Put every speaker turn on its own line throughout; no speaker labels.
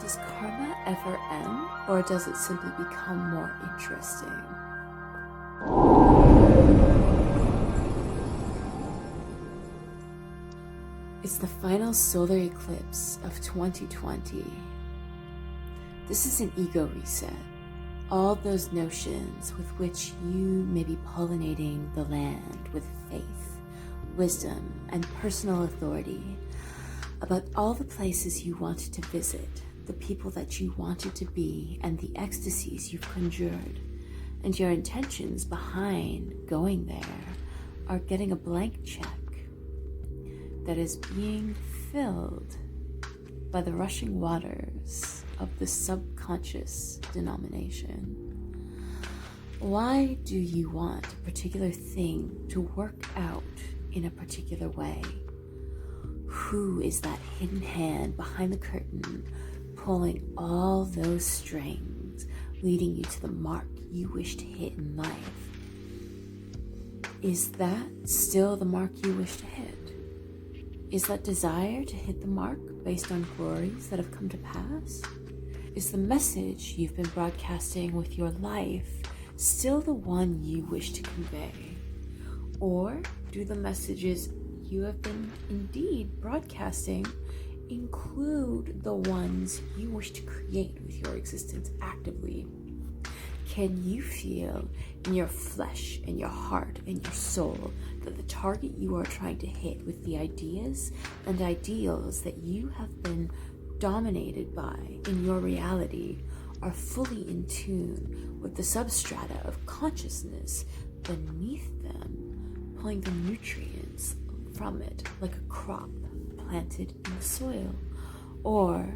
Does karma ever end, or does it simply become more interesting? It's the final solar eclipse of 2020. This is an ego reset. All those notions with which you may be pollinating the land with faith, wisdom, and personal authority about all the places you wanted to visit, the people that you wanted to be, and the ecstasies you've conjured, and your intentions behind going there are getting a blank check that is being filled by the rushing waters of the subconscious denomination. Why do you want a particular thing to work out in a particular way? Who is that hidden hand behind the curtain pulling all those strings, leading you to the mark you wish to hit in life? Is that still the mark you wish to hit? Is that desire to hit the mark based on glories that have come to pass? Is the message you've been broadcasting with your life still the one you wish to convey? Or do the messages you have been indeed broadcasting include the ones you wish to create with your existence actively? Can you feel in your flesh, in your heart, in your soul that the target you are trying to hit with the ideas and ideals that you have been dominated by in your reality are fully in tune with the substrata of consciousness beneath them, pulling the nutrients from it like a crop planted in the soil? Or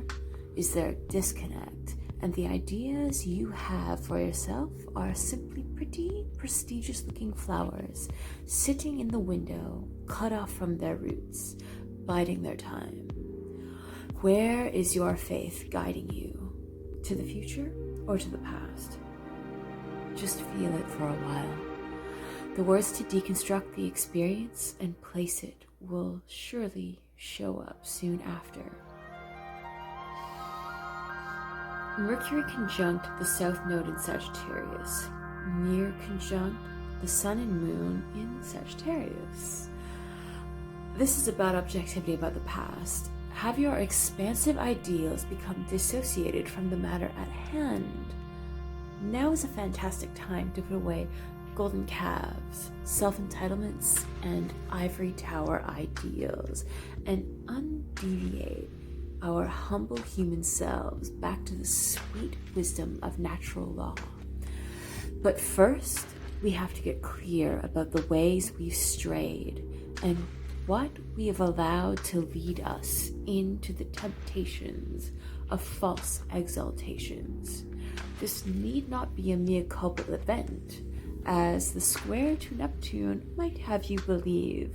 is there a disconnect, and the ideas you have for yourself are simply pretty prestigious looking flowers sitting in the window, cut off from their roots, biding their time? Where is your faith guiding you? To the future or to the past? Just feel it for a while. The words to deconstruct the experience and place it will surely show up soon after. Mercury conjunct the South Node in Sagittarius, near conjunct the Sun and Moon in Sagittarius. This is about objectivity about the past. Have your expansive ideals become dissociated from the matter at hand? Now is a fantastic time to put away golden calves, self-entitlements, and ivory tower ideals, and undeviate our humble human selves back to the sweet wisdom of natural law. But first, we have to get clear about the ways we've strayed and what we have allowed to lead us into the temptations of false exaltations. This need not be a mea culpa event, as the square to Neptune might have you believe.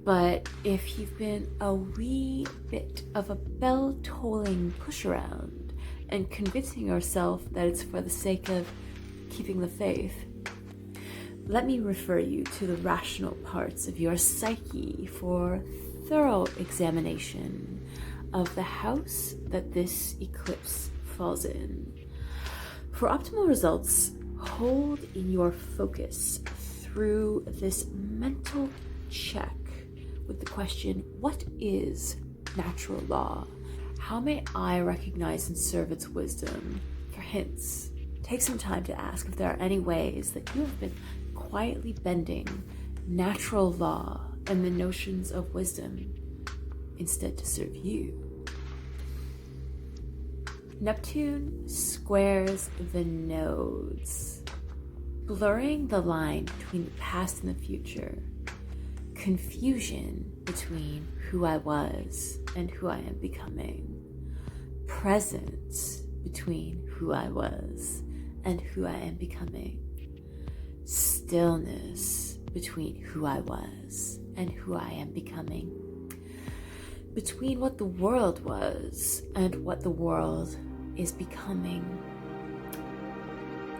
But if you've been a wee bit of a bell-tolling push-around and convincing yourself that it's for the sake of keeping the faith, let me refer you to the rational parts of your psyche for thorough examination of the house that this eclipse falls in. For optimal results, hold in your focus through this mental check with the question, what is natural law? How may I recognize and serve its wisdom? For hints, take some time to ask if there are any ways that you have been quietly bending natural law and the notions of wisdom instead to serve you. Neptune squares the nodes, blurring the line between the past and the future. Confusion between who I was and who I am becoming. Presence between who I was and who I am becoming. Stillness between who I was and who I am becoming. Between what the world was and what the world is becoming.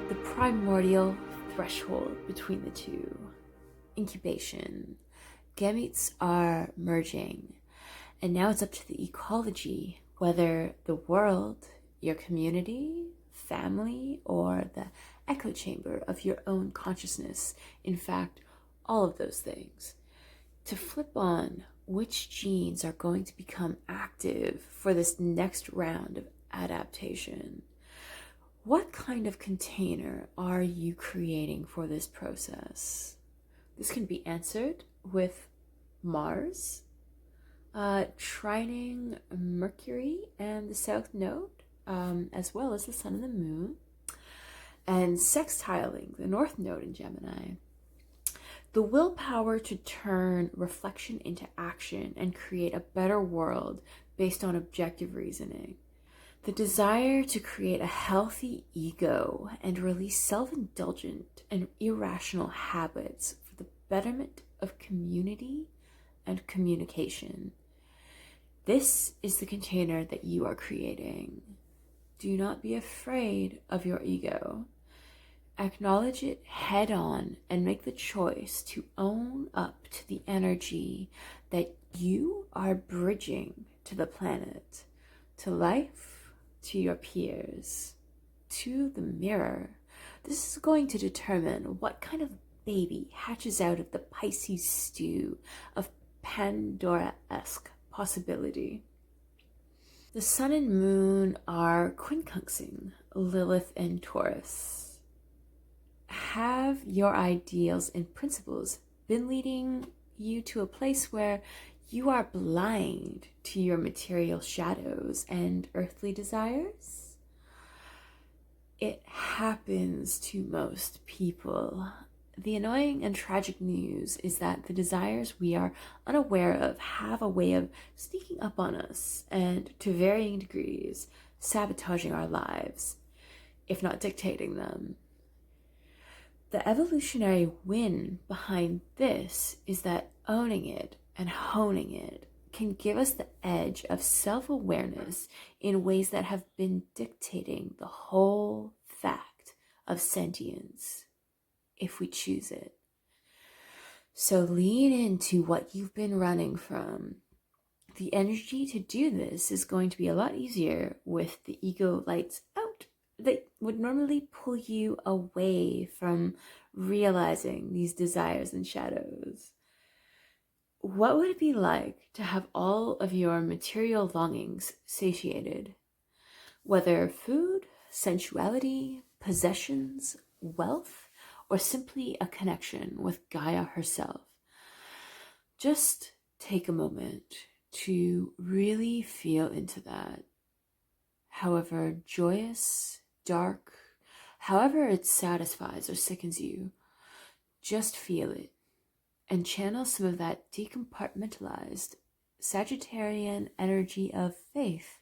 The primordial threshold between the two. Incubation. Gametes are merging, and now it's up to the ecology whether the world, your community, family, or the echo chamber of your own consciousness. In fact, all of those things. To flip on which genes are going to become active for this next round of adaptation. What kind of container are you creating for this process? This can be answered with Mars, trining Mercury and the South Node, as well as the Sun and the Moon, and sextiling the North Node in Gemini. The willpower to turn reflection into action and create a better world based on objective reasoning. The desire to create a healthy ego and release self-indulgent and irrational habits for the betterment of community and communication. This is the container that you are creating. Do not be afraid of your ego. Acknowledge it head on and make the choice to own up to the energy that you are bridging to the planet, to life, to your peers, to the mirror. This is going to determine what kind of baby hatches out of the Pisces stew of Pandora-esque possibility. The Sun and Moon are quincunxing Lilith and Taurus. Have your ideals and principles been leading you to a place where you are blind to your material shadows and earthly desires? It happens to most people. The annoying and tragic news is that the desires we are unaware of have a way of sneaking up on us and, to varying degrees, sabotaging our lives, if not dictating them. The evolutionary win behind this is that owning it and honing it can give us the edge of self-awareness in ways that have been dictating the whole fact of sentience, if we choose it. So lean into what you've been running from. The energy to do this is going to be a lot easier with the ego lights out. That would normally pull you away from realizing these desires and shadows. What would it be like to have all of your material longings satiated? Whether food, sensuality, possessions, wealth, or simply a connection with Gaia herself. Just take a moment to really feel into that. However joyous, dark, however it satisfies or sickens you, just feel it and channel some of that decompartmentalized Sagittarian energy of faith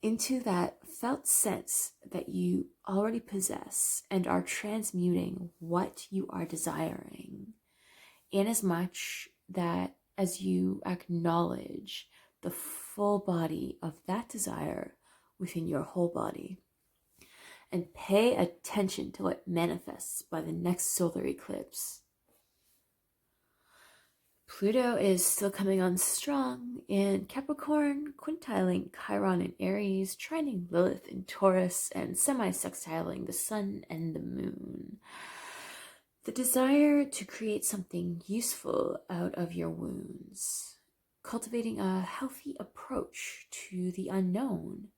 into that felt sense that you already possess and are transmuting what you are desiring, inasmuch that as you acknowledge the full body of that desire within your whole body, and pay attention to what manifests by the next solar eclipse. Pluto is still coming on strong in Capricorn, quintiling Chiron in Aries, trining Lilith in Taurus, and semi-sextiling the Sun and the Moon. The desire to create something useful out of your wounds, cultivating a healthy approach to the unknown,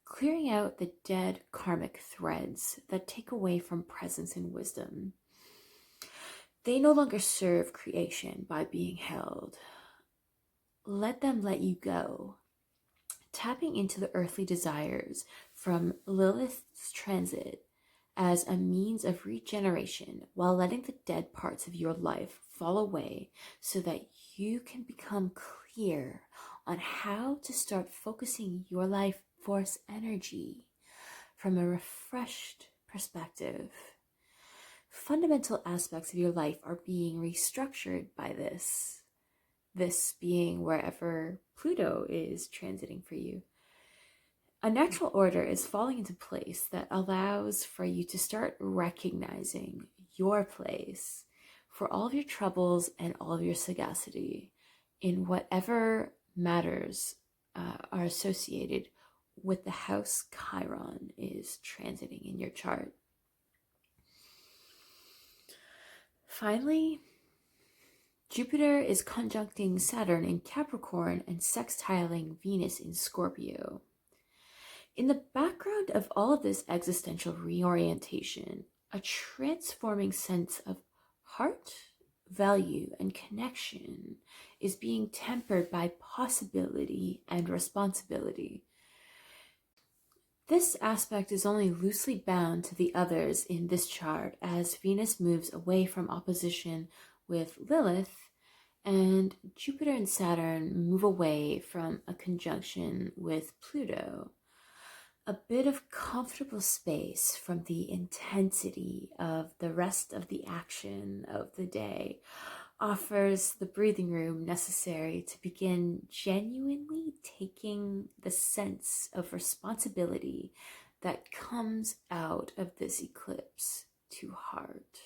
clearing out the dead karmic threads that take away from presence and wisdom. They no longer serve creation by being held. Let them let you go. Tapping into the earthly desires from Lilith's transit as a means of regeneration while letting the dead parts of your life fall away so that you can become clear on how to start focusing your life force energy from a refreshed perspective. Fundamental aspects of your life are being restructured by this. This being wherever Pluto is transiting for you. A natural order is falling into place that allows for you to start recognizing your place for all of your troubles and all of your sagacity in whatever matters are associated with the house Chiron is transiting in your chart. Finally, Jupiter is conjuncting Saturn in Capricorn and sextiling Venus in Scorpio. In the background of all of this existential reorientation, a transforming sense of heart, value, and connection is being tempered by possibility and responsibility. This aspect is only loosely bound to the others in this chart as Venus moves away from opposition with Lilith and Jupiter and Saturn move away from a conjunction with Pluto. A bit of comfortable space from the intensity of the rest of the action of the day offers the breathing room necessary to begin genuinely taking the sense of responsibility that comes out of this eclipse to heart.